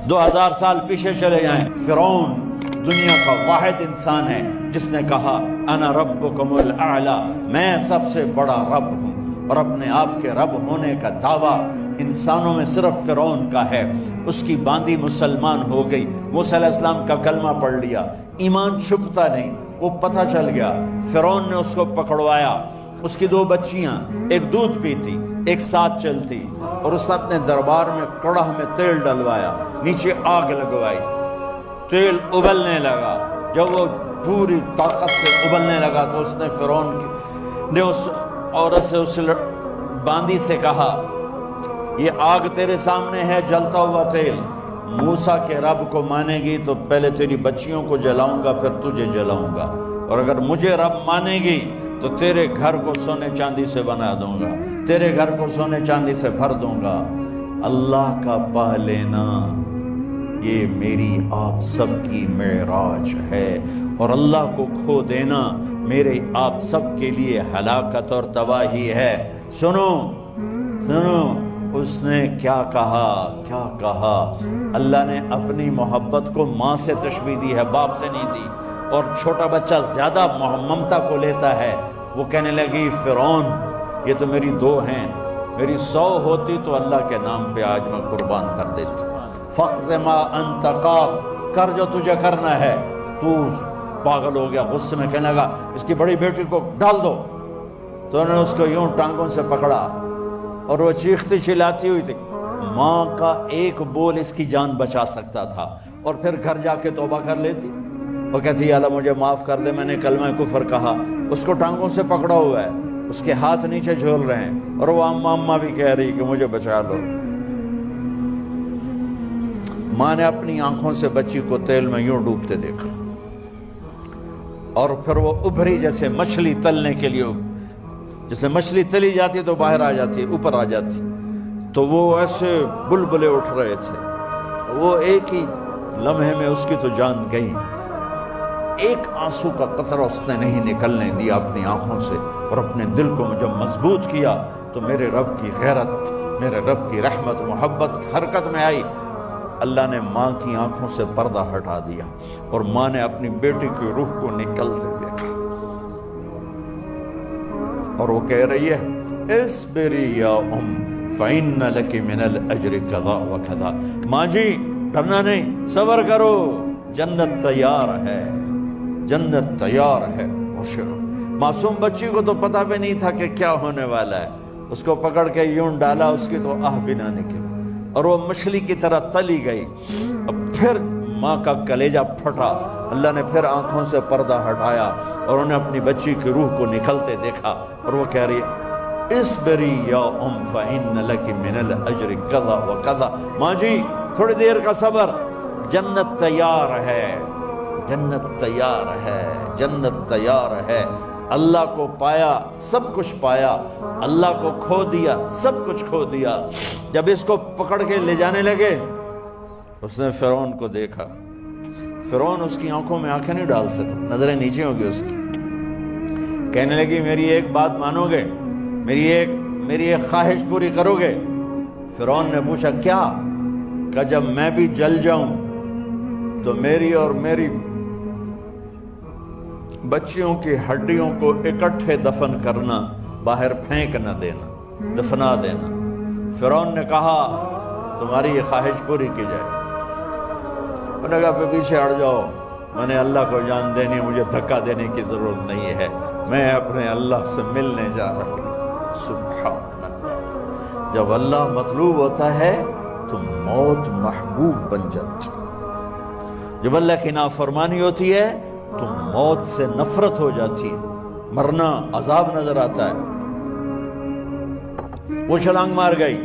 2000 سال پیچھے چلے جائیں، فرعون دنیا کا واحد انسان ہے جس نے کہا انا ربکم الاعلی، میں سب سے بڑا رب ہوں، اور اپنے آپ کے رب ہونے کا دعویٰ انسانوں میں صرف فرعون کا ہے۔ اس کی باندی مسلمان ہو گئی، موسیٰ علیہ السلام کا کلمہ پڑھ لیا، ایمان چھپتا نہیں، وہ پتہ چل گیا، فرعون نے اس کو پکڑوایا۔ اس کی 2 بچیاں، ایک دودھ پیتی ایک ساتھ چلتی، اور اس نے اپنے دربار میں کڑاہ میں تیل ڈلوایا، نیچے آگ لگوائی، تیل ابلنے لگا۔ جب وہ پوری طاقت سے ابلنے لگا تو اس نے فرعون نے اس عورت سے، اس باندی سے کہا یہ آگ تیرے سامنے ہے، جلتا ہوا تیل، موسیٰ کے رب کو مانے گی تو پہلے تیری بچیوں کو جلاؤں گا پھر تجھے جلاؤں گا، اور اگر مجھے رب مانے گی تو تیرے گھر کو سونے چاندی سے بنا دوں گا، تیرے گھر کو سونے چاندی سے بھر دوں گا۔ اللہ کا پا لینا یہ میری آپ سب کی معراج ہے، اور اللہ کو کھو دینا میرے آپ سب کے لیے ہلاکت اور تباہی ہے۔ سنو سنو، اس نے کیا کہا؟ اللہ نے اپنی محبت کو ماں سے تشبیہ دی ہے، باپ سے نہیں دی، اور چھوٹا بچہ زیادہ ممتا کو لیتا ہے۔ وہ کہنے لگی فرعون یہ تو میری 2 ہیں، میری 100 ہوتی تو اللہ کے نام پہ آج میں قربان کر دیتی۔ فَقْضِ مَا أَنْتَ قَاضٍ، کر جو تجھے کرنا ہے۔ تو پاگل ہو گیا، غصے میں کہنے لگا اس کی بڑی بیٹی کو ڈال دو۔ تو انہوں نے اس کو یوں ٹانگوں سے پکڑا، اور وہ چیختی چلاتی ہوئی تھی۔ ماں کا ایک بول اس کی جان بچا سکتا تھا، اور پھر گھر جا کے توبہ کر لیتی۔ وہ کہتی اللہ مجھے معاف کر دے، میں نے کلمہ کفر کہا۔ اس کو ٹانگوں سے پکڑا ہوا ہے، اس کے ہاتھ نیچے جھول رہے ہیں، اور وہ اماں بھی کہہ رہی کہ مجھے بچا لو۔ ماں نے اپنی آنکھوں سے بچی کو تیل میں یوں ڈوبتے دیکھا، اور پھر وہ ابھری جیسے مچھلی تلنے کے لیے، جس میں مچھلی تلی جاتی تو باہر آ جاتی، اوپر آ جاتی، تو وہ ایسے بلبلے اٹھ رہے تھے۔ وہ ایک ہی لمحے میں اس کی تو جان گئی، ایک آنسو کا قطرہ اس نے نہیں نکلنے دیا اپنی آنکھوں سے، اور اپنے دل کو جب مضبوط کیا تو میرے رب کی غیرت، میرے رب کی رحمت محبت حرکت میں آئی۔ اللہ نے ماں کی آنکھوں سے پردہ ہٹا دیا، اور ماں نے اپنی بیٹی کی روح کو نکلتے دیکھا، اور وہ کہہ رہی ہے اصبری یا ام فإن لک من الأجر کذا وکذا، ماں جی ڈرنا نہیں، صبر کرو، جنت تیار ہے، جنت تیار ہے۔ معصوم بچی کو تو پتہ بھی نہیں تھا کہ کیا ہونے والا ہے، اس کو پکڑ کے یوں ڈالا، اس کی تو آہ بھی نہ نکلی، اور وہ مچھلی کی طرح تلی گئی۔ اب پھر ماں کا کلیجہ پھٹا، اللہ نے پھر آنکھوں سے پردہ ہٹایا، اور انہیں اپنی بچی کی روح کو نکلتے دیکھا، اور وہ کہہ رہی ہے اصبری یا ام فإن لک من الأجر کذا وکذا، ماں جی تھوڑی دیر کا صبر، جنت تیار ہے، جنت تیار ہے، جنت تیار ہے۔ اللہ کو پایا سب کچھ پایا، اللہ کو کھو دیا سب کچھ کھو دیا۔ جب اس کو پکڑ کے لے جانے لگے، اس نے فرعون کو دیکھا، فرعون اس کی آنکھوں میں آنکھیں نہیں ڈال سکا، نظریں نیچے ہو گئی اس کی۔ کہنے لگی میری ایک بات مانو گے، میری ایک خواہش پوری کرو گے؟ فرعون نے پوچھا کیا؟ کہ جب میں بھی جل جاؤں تو میری اور میری بچیوں کی ہڈیوں کو اکٹھے دفن کرنا، باہر پھینک نہ دینا، دفنا دینا۔ فرعون نے کہا تمہاری یہ خواہش پوری کی جائے۔ انہوں نے کہا پھر پیچھے ہٹ جاؤ، میں نے اللہ کو جان دینی، مجھے دھکا دینے کی ضرورت نہیں ہے، میں اپنے اللہ سے ملنے جا رہا ہوں۔ سبحان اللہ، جب اللہ مطلوب ہوتا ہے تو موت محبوب بن جاتی، جب اللہ کی نافرمانی ہوتی ہے تو موت سے نفرت ہو جاتی ہے، مرنا عذاب نظر آتا ہے۔ وہ چھلانگ مار گئی،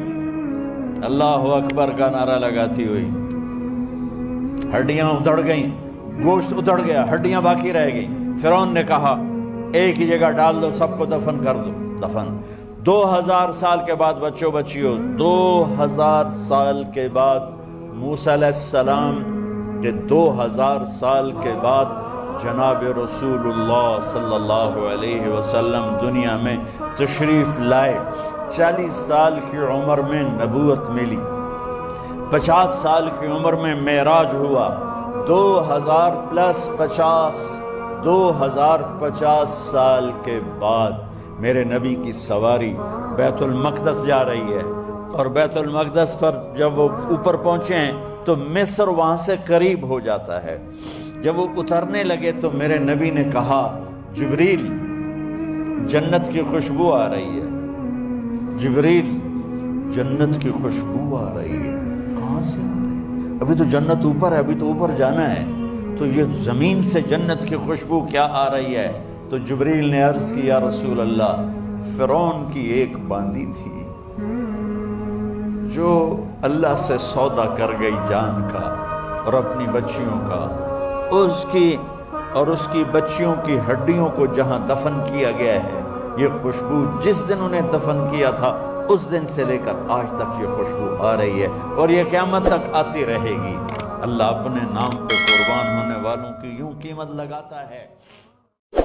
اللہ اکبر کا نعرہ لگاتی ہوئی، ہڈیاں ادھڑ گئیں، گوشت ادھڑ گیا، ہڈیاں باقی رہ گئیں۔ فرعون نے کہا ایک ہی جگہ ڈال دو، سب کو دفن کر دو۔ دفن 2000 سال کے بعد، بچوں بچیوں 2000 سال کے بعد، موسیٰ علیہ السلام کے 2000 سال کے بعد جناب رسول اللہ صلی اللہ علیہ وسلم دنیا میں تشریف لائے۔ 40 سال کی عمر میں نبوت ملی، 50 سال کی عمر میں معراج ہوا، 2050 سال کے بعد میرے نبی کی سواری بیت المقدس جا رہی ہے، اور بیت المقدس پر جب وہ اوپر پہنچے ہیں تو مصر وہاں سے قریب ہو جاتا ہے۔ جب وہ اترنے لگے تو میرے نبی نے کہا جبریل جنت کی خوشبو آ رہی ہے، جبریل جنت کی خوشبو آ رہی ہے، کہاں سے آ رہی ہے؟ ابھی تو جنت اوپر ہے، ابھی تو اوپر جانا ہے، تو یہ زمین سے جنت کی خوشبو کیا آ رہی ہے؟ تو جبریل نے عرض کی یا رسول اللہ، فرعون کی ایک باندی تھی جو اللہ سے سودا کر گئی جان کا اور اپنی بچیوں کا، اس کی بچیوں کی ہڈیوں کو جہاں دفن کیا گیا ہے، یہ خوشبو جس دن انہیں دفن کیا تھا اس دن سے لے کر آج تک یہ خوشبو آ رہی ہے، اور یہ قیامت تک آتی رہے گی۔ اللہ اپنے نام پہ قربان ہونے والوں کی یوں قیمت لگاتا ہے